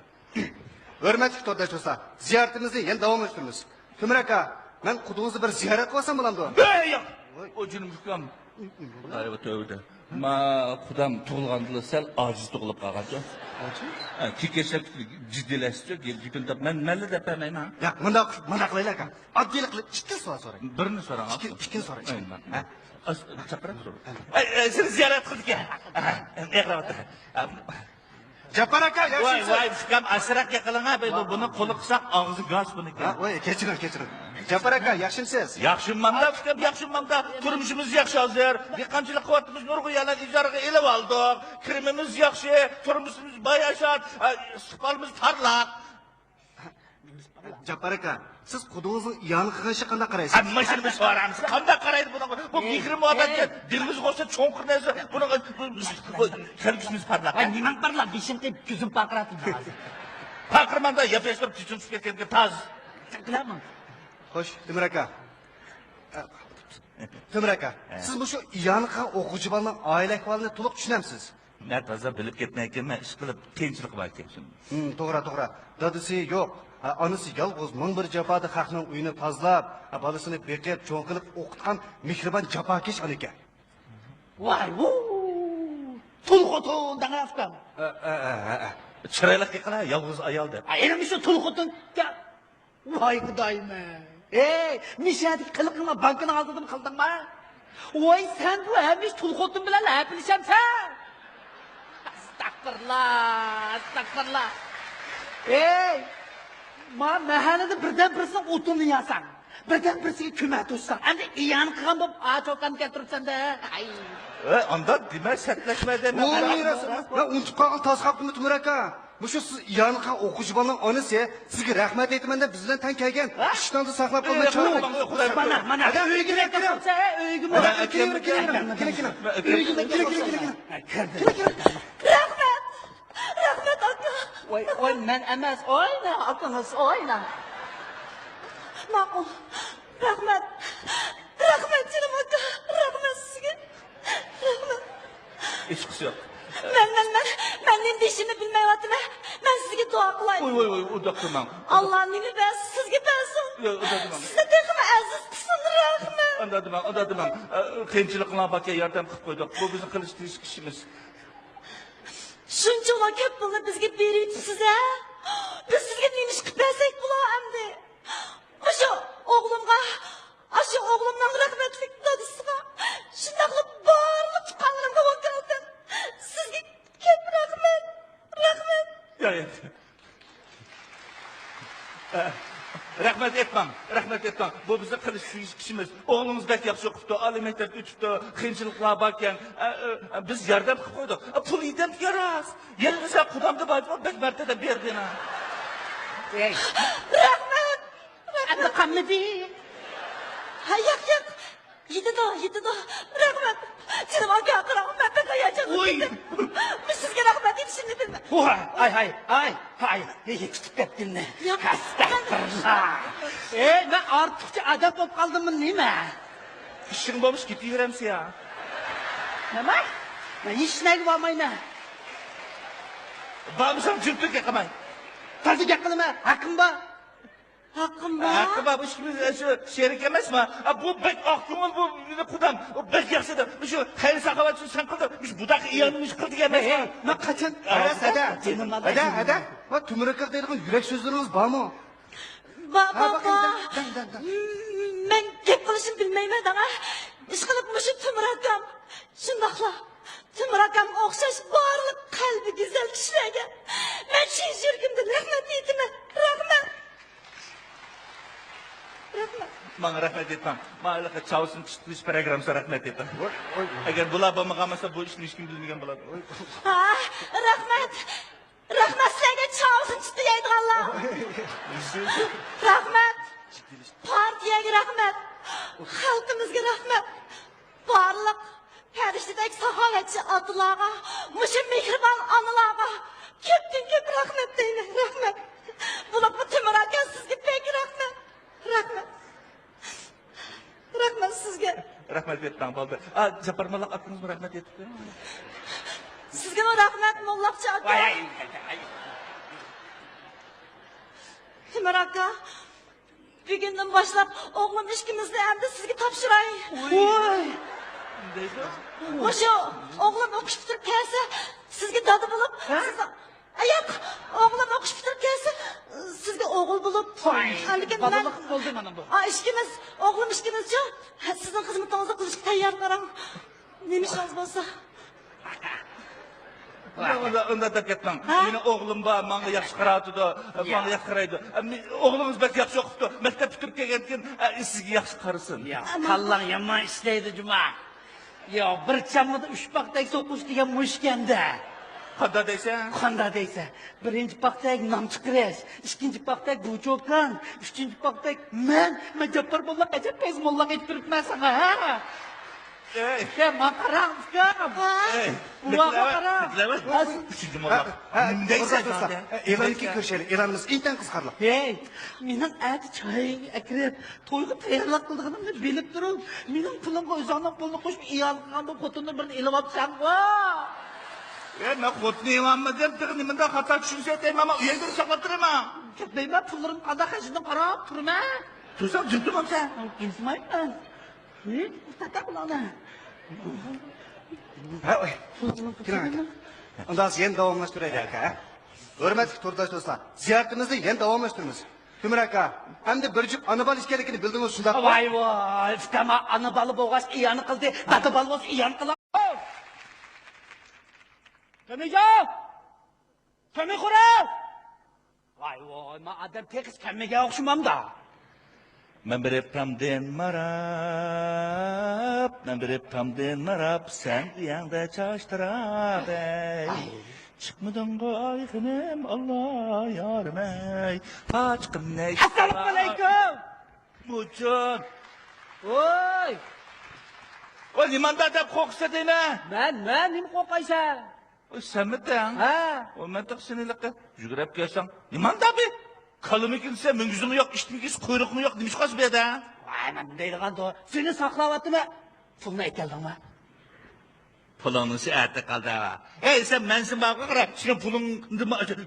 Hurmatli to'rdosh do'stlar, ziyoratimizni yana davom ettiramiz. Temir aka, men qudingizni bir ziyorat qilsam bo'lamdi? Yo'q. O jinim hukam. Ayva tövbe. Ma qudam tug'ilganda sal ojiz tug'ilib qolgancha. Ojiz? Kekeshak jiddilashdi, gapimda men nima deb bermayman. Ya, bunda qilaylik aka. Oddiy qilib ikki savol so'rang. Birini so'rang. Ikkinchi so'rang. Ha? Chaqirib so'rang. Seni ziyorat qildik. Eqravatda. Japar aka, yaxshisiz? Voy, fikam asrak yiqilinga, buni qo'li qilsaq og'zi gaz buniki. Ha, voy, kechiring. Japar aka, yaxshimisiz? Yaxshimanda, fikam yaxshimanda. Turmushimiz yaxshi hozir. Qanchalik quvvatimiz nurg'oyalar ijaraga elib oldik. Kirimimiz yaxshi, turmushimiz bayashat, istiqbolimiz parlaq. Japar aka, siz qudingizni iyoni qilgan ishga qanday qaraysiz? Hamma shuni so'ramiz. Qanday qaraydi buni? Bu mehri muhabbatga dilimiz qo'shsa cho'nqir narsa. Buni kelgishimiz parlaq. Ay, nimang parlaq, beshim qilib ko'zim paqratib hozir. Paqirmanda yapashib tushunib ketgan taz. Qilaman. Xo'sh, Temir aka. Temir aka, siz bu shu iyoni qilgan o'quvchi bolaning oila ahvolini to'liq tushunamsiz? Nataza bilib ketmayotganman, ish qilib qiyinchilik bor ekan. To'g'ri. Dadasi yo'q. Onasi yolg'iz ming bir jafoda xalqning uyini tozalab, bolasini beqiyat cho'ng qilib o'qitgan mehribon jafokesh ona ekan. Voy, tulxotin dangafkan. Chiroyli qilqa, yolg'iz ayol deb. Endi shu tulxotinga voy xudoyim. Ey, mishadik qiliqma bankini oldida qildingmi? Voy, sen bu hamish tulxotin bilan hapilshamsan. Astagfirullah. Ey, mahallada birdan birsin o'tinni yasan. birdan birisiga ko'mak tursan endi iyan qilgan bo'lib ochoqdan keltiribsan-da. Ay. Anda demak satlashma dema. O miras. Ben unutib qolgan tas haqimni Timur aka. Mushu siz yanıqan o'quvchi bolaning onasi sizga rahmat aytmanda biz bilan tan kelgan. Ishtonda saqlab qolgan chorak. Mana uyga kelsa, uyga Rahmat. Rahmat aka. Oy, men emas, oyna, akanız oyna. Ma'qul. Rahmat. Rahmat canım aka. Rahmat sizga. Rahmat. Hech qisi yo'q. Ben ne dişimi bilmeyotime. Ben sizge dua kılayım. Oy, o da qilmang. Allah nimi ben sizge bensin. Yo'q, o da qilmang. Size tekimi aziz tutsun rahmet. Anda demang. Qiyinchiliklar bakka yordam qilib qo'ydik. Bu bizni qilish tirish ishimiz. Şunca ola köp bunu bizge beriyip size. Biz sizge neymiş kıpesek bula emdi. Şu oğlumga, şu oğlumdan rahmetlik dadısına. Şundaklı bağırlık kanlarımda vakaldım. Sizge köp rahmet. Rahmet. Ya. Rahmat etmang. Bu bizni qilish ishimiz. O'g'limiz bak yaxshi o'qibdi, oliy maktabga o'tibdi, qiyinchiliklar bor ekan. Biz yordam qilib qo'ydik. Pulidan yaras. Yalnizsa Xudomga baytib bek martadan berdina. Ey, Rahmet. endi qamidi. Ha yak. Yedi da. Rahmet. Canım aka rahmet de kayacak. Oy. Biz sizge rahmet yetişini bilme. Ay, tutib ketdingmi? Yo'q. Astagfirullah. Ben ortiqcha adab bo'lib qoldimmi, nima? Ishing bo'lmish ketaveramsiz ya. Nima? Men hech narsa bo'lmayman. Bo'lmasam juftlikka qilmang. Taziga qilma, haqqim bor. Hakkım var. Hakkıma bu işimiz şu şerik emasmi? Bu bek aklıma bu Xudam bek yaxshidir. Shu xayr saxovat shu sen qildi. Biz budaq iyanmış qildik emasmi? Ben qachon? Ada. Va Timur aka deydigan yurak so'zlarimiz bormi? Baba. Dan. Ben gep kılışım bilmeyim daha. İş kılıp muşu tümürakam. Şundakla. Tümürakam okşaş bağırlık kalbi güzel kişilerge. Ben çiğ jürgümde rahmet niyetime. Rahmet. Bana rahmet etmem. Bana çavuşun çıkmış programsa rahmet etmem. Eğer bular bo'lmaganmasa bu ishni hech kim bilmagan bo'ladi. Rahmet. Rahmet sizlerge çağırsın çıktı yaydıganlar. Rahmet. Partiyaga rahmet. Halkımızga rahmet. Barlık. Periştedeki sahavetçi adılarga. Muşu mihriban anılarga. Köptün köp rahmet deyine. Rahmet. Buna bu tümüraken sizge pek rahmet. Rahmet sizge. Rahmet etmem bo'ldi. Jabbar Malak akınız mı rahmet etdi? Sizge o rahmet mollakçı aka. Timur aka. Bir günden başlap oğlum işkimizde hem de sizge tapşırayım. Oşu oğlum okuş bitirip gelse sizge dadı bulup. Ayak oğlum okuş bitirip gelse sizge oğul bulup. Badalık oldu bana bu. İşkimiz oğlum işkimiz yok. Sizin hizmetinizde kılışık tayyar karam. Neymiş az bolsa. Onda da ketmem. Meni oğlum var, bana yaxshi qaraydi, bana yaxshi qaraydi. Oğlunuz bek yaxshi o'qibdi. Maktab bitirib kelgandan sizga yaxshi qarasin. Ya, kallan yomon ishlaydi Juma. Yo, bir chamada 3 paxtak so'qish degan mushkanda. Qanda deysa, birinchi paxtak namchi kirash, ikkinchi paxtak buchokan, uchinchi paxtak men Jabbar Molla ajab pes molla aytib turibman sana, ha? Sen maqaram, buva maqaram. Üçüncü Molla. Neyse zaten. Elanki ko'rishaylik. Elanimiz intan qiziqarli. Hey, mening ati choy akirib, to'yga tayyorlab qilganimni bilib turib, mening pulimga o'zingning pulini qo'shib iyal qilgan bu xotinni birini ilib olibsan-ku. Ben xotniyamma deb nimada xato tushunsa ama uyga saqlab turaman. Deyman, pullarim qanday qashini qarab turma. Tursam jimdim sen. Kelmayman. Tata qulana. Undan yana davomlashtiraylik aka. Hurmatli to'rdosh do'stlar, ziyoratimizni yana davomlashtiramiz. Timur aka, hamda bir jup ana bola ishkanligini bildingiz shundaq. Voy, fikama ana bola bo'lg'ach iyani qildi, dada bola bo'lsa iyan qiladi. Kamijon! Kamixura! Voy, men adam tekiz kamiga o'xshamamda. Ben bir pamden marap, ben bir pamden marap, sen uyanda çaştırap ey. Çıkmadın koyğınım Allah yarım ey. Paçkın ne? Assalomu alaykum. Muçun. Oy, O limanda da koksa dene. men nima qo'rqaysan? O sen mi den? Ha? O men taksinilikte yügrep gelsen. Limanda bir. Kalımı kimse, müngüzümü yok, iştimiz, kuyruğumu yok, demiş kas bir de. Voy, men deydigan to'g'ri. Seni saqlayaptimi? Pulni aytaldingmi? Pulunuz erdi kaldı ha. Hey sen mensin bana kadar. Senin pulun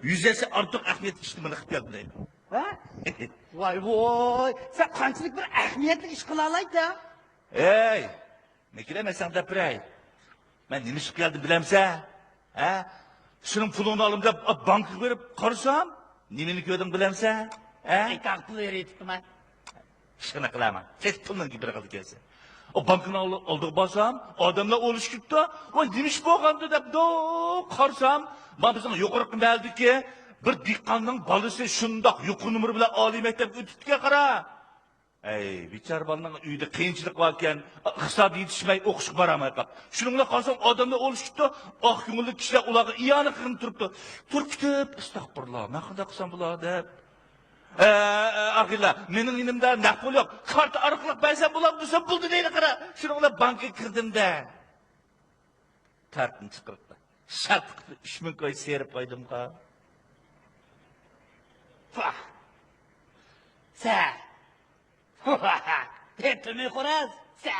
yüzdesi artık ahmet işini bırakıp geldim. Ha? Voy, sen qanchalik bir ahamiyatli ish qila olaysan? Hey. Ne giremesen de birey. Ben nemi çıkıp geldim bilemse. Ha? Senin pulunu alım da banka verip karısam. Nemini gördüm bilemse. Ha? Aytaq pul berayotibman. Şuna kılamam. Ses pulun gibi bırakıldı gelsin. O bankını aldık basam, adamla oluş gitti. O demiş bu kandı da karsam. Ben bizim yukarı geldik ki, bir dikkanın balısı şundak, yukarı numara bile âli mektep ötütüge kara. Ey, biçar balının uyda kıyınçılık varken, hesabı yetişmeyi okuşuk baramay kap. Şununla karsam adamla oluş gitti, ah yumurlu kişiler ulağı iyanı kırın turuptu. Turup gidip, estağfurullah, ne kadar kısam bula deyip. Arkadaşlar, benim elimde nakbol yok. Kart arkalık ben bulamıyorsam buldu değil kara. Şununla banka kırdım da. Kartını çıkarttı. Şartıklı 3000 koy serip koydum ka. Pah. Sen. Tepimi kuraz. Sen.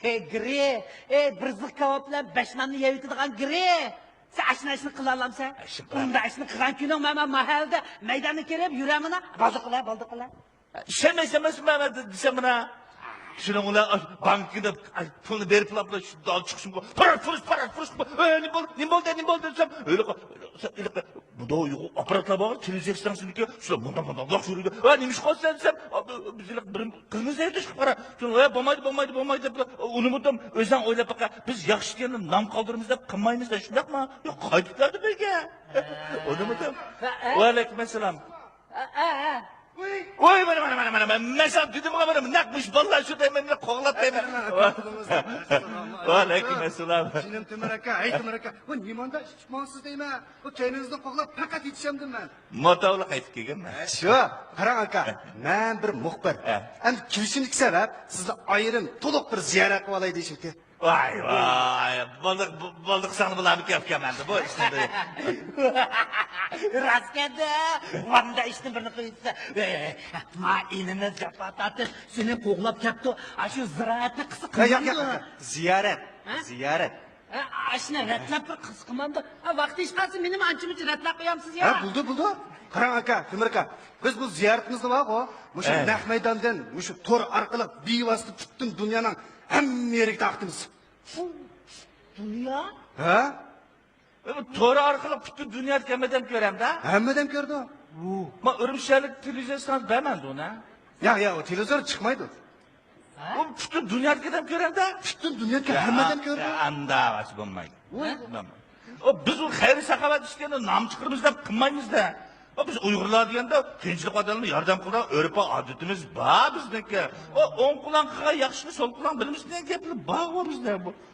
Hey gri, bir zıkkava bilan 5 nonni yeyitadigan gri. Sen ashuna ishni qila olamsan? Unda ishni qilgan kuning men mahallada maydonga kelib yuramini baldi qila. İşemezsemez Mehmet desem bana. Şununla bankada pulunu verip lapla şu dal çıksın. Para. Ne oldu desem. Öyle bu da aparatla bağır. Televizyon ki. Şuna bundan laf sürüyor. Neymiş koysan desem. Bizler bir kırmızı evde çıkıp para. Şuna bombaydı. Onu mutlum. Özden öyle baka. Biz yakşı diyenin nam kaldırımız da kınmayımız da şundak mı? Yok kaydıklardı belki. Onu mutlum. Ve aleykümselam. Oy bana. Mesela dedim ama bana nakmış vallahi şu demenle koğlat demen. Aleykümselam. Senin Temur aka, ay Temur aka. O nimanda çıkmansız deyme. O kendinizden koğlap fakat yetişemdim ben. Motovla qaytib kelganman. Şu, qarang aka, men bir muxbir. Endi kelishimlik sabab sizni ayrim to'liq bir ziyorat qilib olay deyishimki. Vay. Boldiq sani bularni kelganman bu ishni. Raskada. Vanda ishni birini qilsa. Ma inini zapatatib seni qo'g'lab kapti. Shu ziraatni qisib Yo'q, ziyorat. Ziyorat. Ashni ratlab bir qis qilmanda. Vaqti ish qolsa meni ancha-muncha ratlab qo'yamsiz ya. Ha, buldi. Qarang aka, Temur aka. Biz bu ziyoratimizni bor-ku, o'sha naq maydondan, o'sha to'r orqali bevosita butun dunyoning hamma yeriga taqdimiz. Dünya? Ha? To'ri orqali butun dunyo kelmadan ko'ram da. Hammadan ko'rdi. Men Urumshalik televizordan bermandi uni. Yo'q, o televizor chiqmaydi. U butun dunyodan ko'ram da. Butun dunyoga hammadan ko'rdi. Andavasi bo'lmaydi. O biz u xayr saxovat ishganda nom chiqirmiz deb qilmaymiz da. Biz Uyg'urlar deganda qiyinchilik odamlarga yordam qilgan o'rpa odatimiz bor bizniki. O o'ng quloq qilgan yaxshini so'l quloq bilmasdan gaplar bor bizda bu.